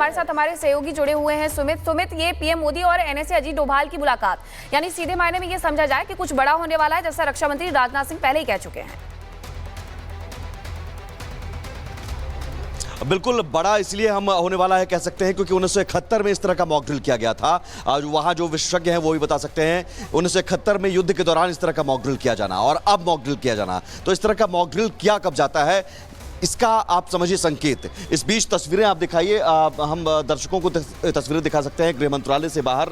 हमारे साथ हमारे सहयोगी जुड़े हुए हैं सुमित, ये पीएम मोदी और एनएसए अजीत डोभाल की मुलाकात, यानी सीधे मायने में ये समझा जाए कि कुछ बड़ा होने वाला है, जैसा रक्षा मंत्री राजनाथ सिंह पहले ही कह चुके हैं। बिल्कुल बड़ा इसलिए हम होने वाला है कह सकते हैं क्योंकि 1971 में इस तरह का मॉक ड्रिल किया गया था। वहां जो विशेषज्ञ हैं वो भी बता सकते हैं 1971 में युद्ध के दौरान इस तरह का मॉक ड्रिल किया जाना और अब मॉक ड्रिल किया जाना, तो इस तरह का मॉक ड्रिल किया कब जाता है इसका आप समझिए संकेत। इस बीच तस्वीरें आप दिखाइए, हम दर्शकों को तस्वीरें दिखा सकते हैं। गृह मंत्रालय से बाहर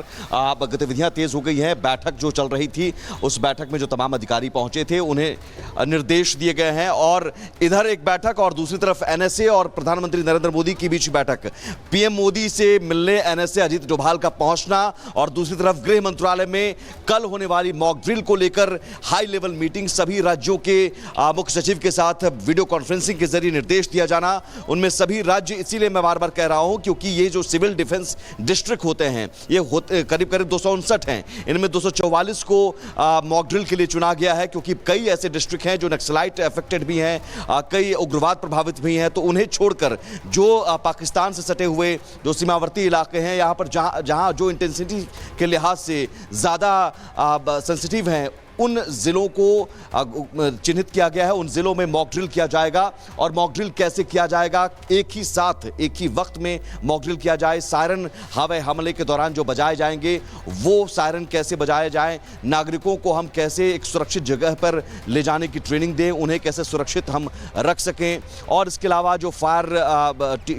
गतिविधियां तेज हो गई हैं। बैठक जो चल रही थी उस बैठक में जो तमाम अधिकारी पहुंचे थे उन्हें निर्देश दिए गए हैं और इधर एक बैठक और दूसरी तरफ एनएसए और प्रधानमंत्री नरेंद्र मोदी की बीच बैठक। पीएम मोदी से मिलने एनएसए अजीत डोभाल का पहुंचना और दूसरी तरफ गृह मंत्रालय में कल होने वाली मॉक ड्रिल को लेकर हाई लेवल मीटिंग, सभी राज्यों के मुख्य सचिव के साथ वीडियो कॉन्फ्रेंसिंग के जरिए निर्देश दिया जाना। उनमें सभी राज्य, इसीलिए मैं बार बार कह रहा हूं क्योंकि ये जो सिविल डिफेंस डिस्ट्रिक्ट होते हैं ये करीब करीब 259 हैं, इनमें 244 को मॉक ड्रिल के लिए चुना गया है क्योंकि कई ऐसे डिस्ट्रिक्ट हैं जो नक्सलाइट अफेक्टेड भी हैं, कई उग्रवाद प्रभावित भी हैं, तो उन्हें छोड़कर जो पाकिस्तान से सटे हुए जो सीमावर्ती इलाके हैं, यहाँ पर जहाँ जो इंटेंसिटी के लिहाज से ज़्यादा सेंसिटिव हैं उन जिलों को चिन्हित किया गया है। उन जिलों में मॉक ड्रिल किया जाएगा और मॉक ड्रिल कैसे किया जाएगा, एक ही साथ एक ही वक्त में मॉक ड्रिल किया जाए। सायरन हवाई हमले के दौरान जो बजाए जाएंगे वो सायरन कैसे बजाए जाएं, नागरिकों को हम कैसे एक सुरक्षित जगह पर ले जाने की ट्रेनिंग दें, उन्हें कैसे सुरक्षित हम रख सकें। और इसके अलावा जो फायर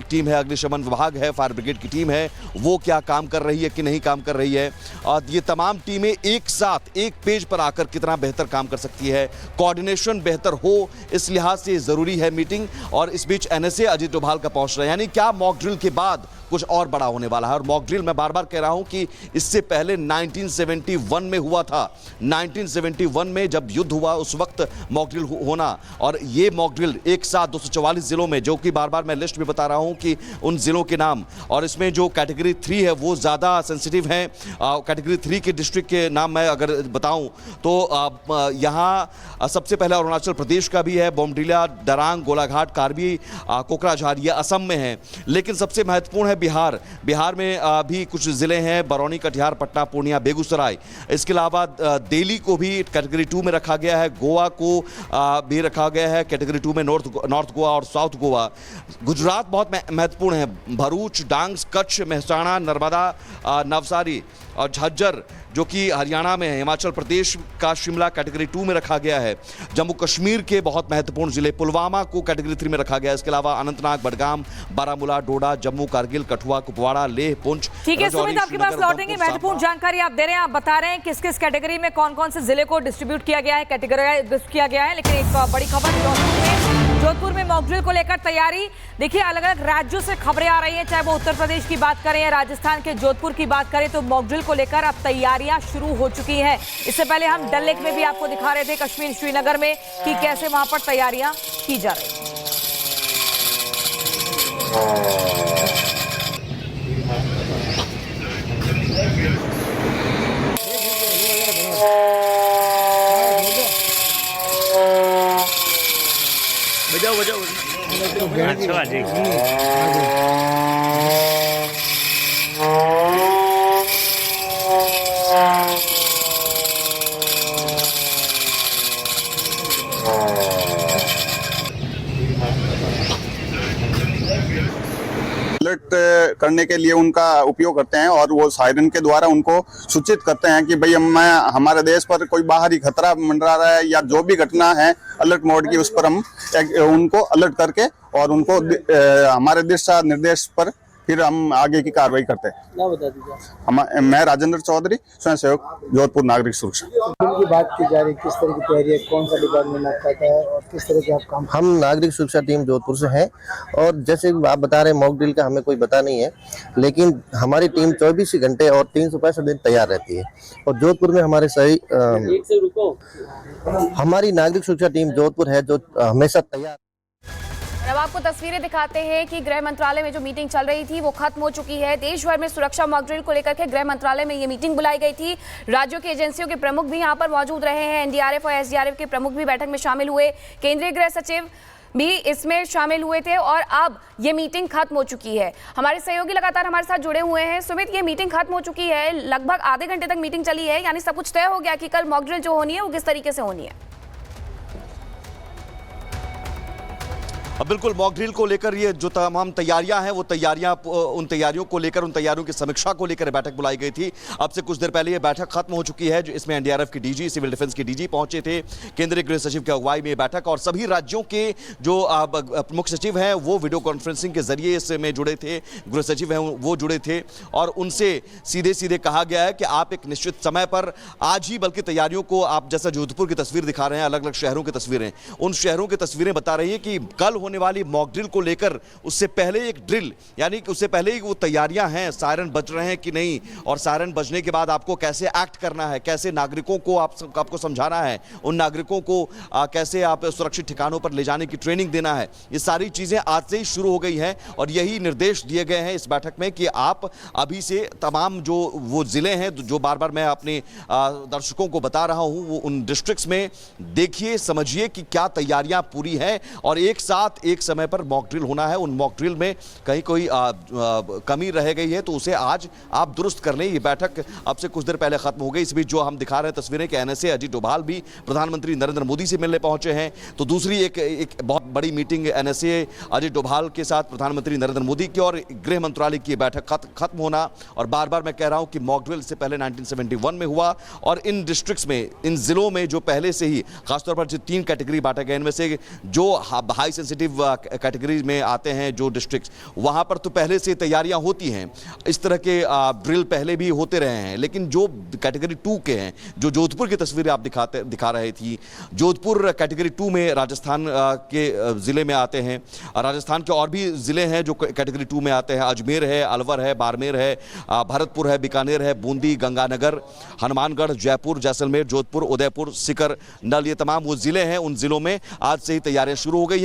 टीम है, अग्निशमन विभाग है, फायर ब्रिगेड की टीम है, वो क्या काम कर रही है कि नहीं काम कर रही है, और ये तमाम टीमें एक साथ एक पेज पर आकर कितना बेहतर काम कर सकती है, कोऑर्डिनेशन बेहतर हो, इस लिहाज से जरूरी है मीटिंग। और इस बीच एनएसए अजीत डोभाल का पहुंच रहा है, यानी क्या मॉक ड्रिल के बाद कुछ और बड़ा होने वाला है। और मॉक ड्रिल मैं बार बार कह रहा हूं कि इससे पहले 1971 में हुआ था। 1971 में जब युद्ध हुआ उस वक्त मॉक ड्रिल होना, और ये मॉक ड्रिल एक साथ 244 जिलों में, जो कि बार बार मैं लिस्ट में बता रहा हूं कि उन जिलों के नाम, और इसमें जो कैटेगरी 3 है वो ज़्यादा सेंसिटिव हैं। कैटेगरी 3 के डिस्ट्रिक्ट के नाम मैं अगर बताऊं तो यहाँ सबसे पहले अरुणाचल प्रदेश का भी है, बोमडिला, दरांग, गोलाघाट, कार्बी, कोकराझार, ये असम में है। लेकिन सबसे महत्वपूर्ण है बिहार में भी कुछ ज़िले हैं, बरौनी, कटिहार, पटना, पूर्णिया, बेगूसराय। इसके अलावा दिल्ली को भी कैटेगरी 2 में रखा गया है, गोवा को भी रखा गया है कैटेगरी 2 में, नॉर्थ गोवा और साउथ गोवा। गुजरात बहुत महत्वपूर्ण है, भरूच, डांग, कच्छ, मेहसाणा, नर्मदा, नवसारी और झज्जर जो कि हरियाणा में है। हिमाचल प्रदेश का शिमला कैटेगरी 2 में रखा गया है। जम्मू कश्मीर के बहुत महत्वपूर्ण जिले, पुलवामा को कैटेगरी 3 में रखा गया है। इसके अलावा अनंतनाग, बडगाम, बारामूला, डोडा, जम्मू, कारगिल, कठुआ, कुपवाड़ा, लेह, पुंछ। ठीक है सुमित, आपके पास लौटेंगे। महत्वपूर्ण जानकारी आप दे रहे हैं, आप बता रहे हैं किस किस कैटेगरी में कौन कौन से जिले को डिस्ट्रीब्यूट किया गया है, कैटेगराइज किया गया है। लेकिन एक बड़ी खबर जोधपुर में मॉक ड्रिल को लेकर तैयारी। देखिए, अलग अलग राज्यों से खबरें आ रही हैं, चाहे वो उत्तर प्रदेश की बात करें या राजस्थान के जोधपुर की बात करें, तो मॉक ड्रिल को लेकर अब तैयारियां शुरू हो चुकी हैं। इससे पहले हम डल लेक में भी आपको दिखा रहे थे, कश्मीर श्रीनगर में, कि कैसे वहां पर तैयारियां की जा रही हैं। बजाओ बजाओ अच्छा जी। अलर्ट करने के लिए उनका उपयोग करते हैं और वो सायरन के द्वारा उनको सूचित करते हैं कि भाई हमारे देश पर कोई बाहरी खतरा मंडरा रहा है या जो भी घटना है अलर्ट मोड की, उस पर हम उनको अलर्ट करके और उनको हमारे दिशा निर्देश पर फिर हम आगे की कार्रवाई करते हैं। क्या बता दीजिए। मैं राजेंद्र चौधरी, स्वयं सेवक, जोधपुर नागरिक सुरक्षा। की बात की जा रही, किस तरह की तैयारी है, कौन सा डिपार्टमेंट आपका है और किस तरह के आप काम? हम नागरिक सुरक्षा टीम जोधपुर से हैं और जैसे आप बता रहे हैं मॉक ड्रिल का हमें कोई पता नहीं है, लेकिन हमारी टीम 24 घंटे और 365 दिन तैयार रहती है। और जोधपुर में हमारे सही हमारी नागरिक सुरक्षा टीम जोधपुर है जो हमेशा तैयार। अब आपको तस्वीरें दिखाते हैं कि गृह मंत्रालय में जो मीटिंग चल रही थी वो खत्म हो चुकी है। देश भर में सुरक्षा मॉक ड्रिल को लेकर के गृह मंत्रालय में ये मीटिंग बुलाई गई थी। राज्यों की एजेंसियों के प्रमुख भी यहां पर मौजूद रहे हैं। एनडीआरएफ और एसडीआरएफ के प्रमुख भी बैठक में शामिल हुए। केंद्रीय गृह सचिव भी इसमें शामिल हुए थे और अब ये मीटिंग खत्म हो चुकी है। हमारे सहयोगी लगातार हमारे साथ जुड़े हुए हैं। सुमित, ये मीटिंग खत्म हो चुकी है, लगभग आधे घंटे तक मीटिंग चली है, यानी सब कुछ तय हो गया कि कल मॉक ड्रिल जो होनी है वो किस तरीके से होनी है? अब बिल्कुल मॉक ड्रिल को लेकर ये जो तमाम तैयारियां हैं वो तैयारियां उन तैयारियों को लेकर, उन तैयारियों की समीक्षा को लेकर बैठक बुलाई गई थी। अब से कुछ देर पहले ये बैठक खत्म हो चुकी है, जो इसमें एनडीआरएफ की डीजी, सिविल डिफेंस की डीजी पहुंचे थे, केंद्रीय गृह सचिव की अगुवाई में ये बैठक, और सभी राज्यों के जो मुख्य सचिव हैं वो वीडियो कॉन्फ्रेंसिंग के जरिए इसमें जुड़े थे, गृह सचिव हैं वो जुड़े थे, और उनसे सीधे सीधे कहा गया है कि आप एक निश्चित समय पर आज ही, बल्कि तैयारियों को आप जैसा जोधपुर की तस्वीर दिखा रहे हैं, अलग अलग शहरों की तस्वीरें, उन शहरों की तस्वीरें बता रही है कि कल होने वाली मॉक ड्रिल को लेकर उससे पहले एक ड्रिल, यानी कि उससे पहले ही वो तैयारियां हैं, सायरन बज रहे हैं कि नहीं, और सायरन बजने के बाद आपको कैसे एक्ट करना है, कैसे नागरिकों को आपको समझाना है, उन नागरिकों को कैसे आप सुरक्षित ठिकानों पर ले जाने की ट्रेनिंग देना है, ये सारी चीजें आज से ही शुरू हो गई हैं। और यही निर्देश दिए गए हैं इस बैठक में कि आप अभी से तमाम जो वो जिले हैं जो बार बार मैं अपने दर्शकों को बता रहा हूं, वो उन डिस्ट्रिक्ट्स में देखिए, समझिए कि क्या तैयारियां पूरी हैं, और एक साथ एक समय पर मॉक ड्रिल होना है। उन मॉक ड्रिल में कहीं कोई कमी रह गई है तो उसे आज आप दुरुस्त कर लें। ये बैठक अब से कुछ देर पहले खत्म हो गई। इस बीच जो हम दिखा रहे हैं तस्वीरें कि एनएसए अजीत डोभाल भी प्रधानमंत्री नरेंद्र मोदी से मिलने पहुंचे हैं। तो दूसरी एक बहुत बड़ी मीटिंग एनएसए अजीत डोभाल के साथ प्रधानमंत्री नरेंद्र मोदी की और गृह मंत्रालय की बैठक खत्म होना। और बार बार मैं कह रहा हूं कि मॉक ड्रिल से पहले 1971 में हुआ, और इन डिस्ट्रिक्ट्स में, इन जिलों में जो पहले से ही खासतौर पर जो 3 कैटेगरी बांटे गए, इनमें से जो हाई सेंसिटिव कैटेगरी में आते हैं जो डिस्ट्रिक्ट्स, वहां पर तो पहले से तैयारियां होती हैं, इस तरह के ड्रिल पहले भी होते रहे हैं। लेकिन जो कैटेगरी 2 के हैं, जो जोधपुर की तस्वीरें आप दिखा रहे थी, जोधपुर कैटेगरी 2 में राजस्थान के जिले में आते हैं। राजस्थान के और भी जिले हैं जो कैटेगरी 2 में आते हैं, अजमेर है, अलवर है, बाड़मेर है, भरतपुर है, बीकानेर है, बूंदी, गंगानगर, हनुमानगढ़, जयपुर, जैसलमेर, जोधपुर, उदयपुर, सीकर, नल, ये तमाम वो जिले हैं। उन जिलों में आज से ही तैयारियां शुरू हो गई हैं।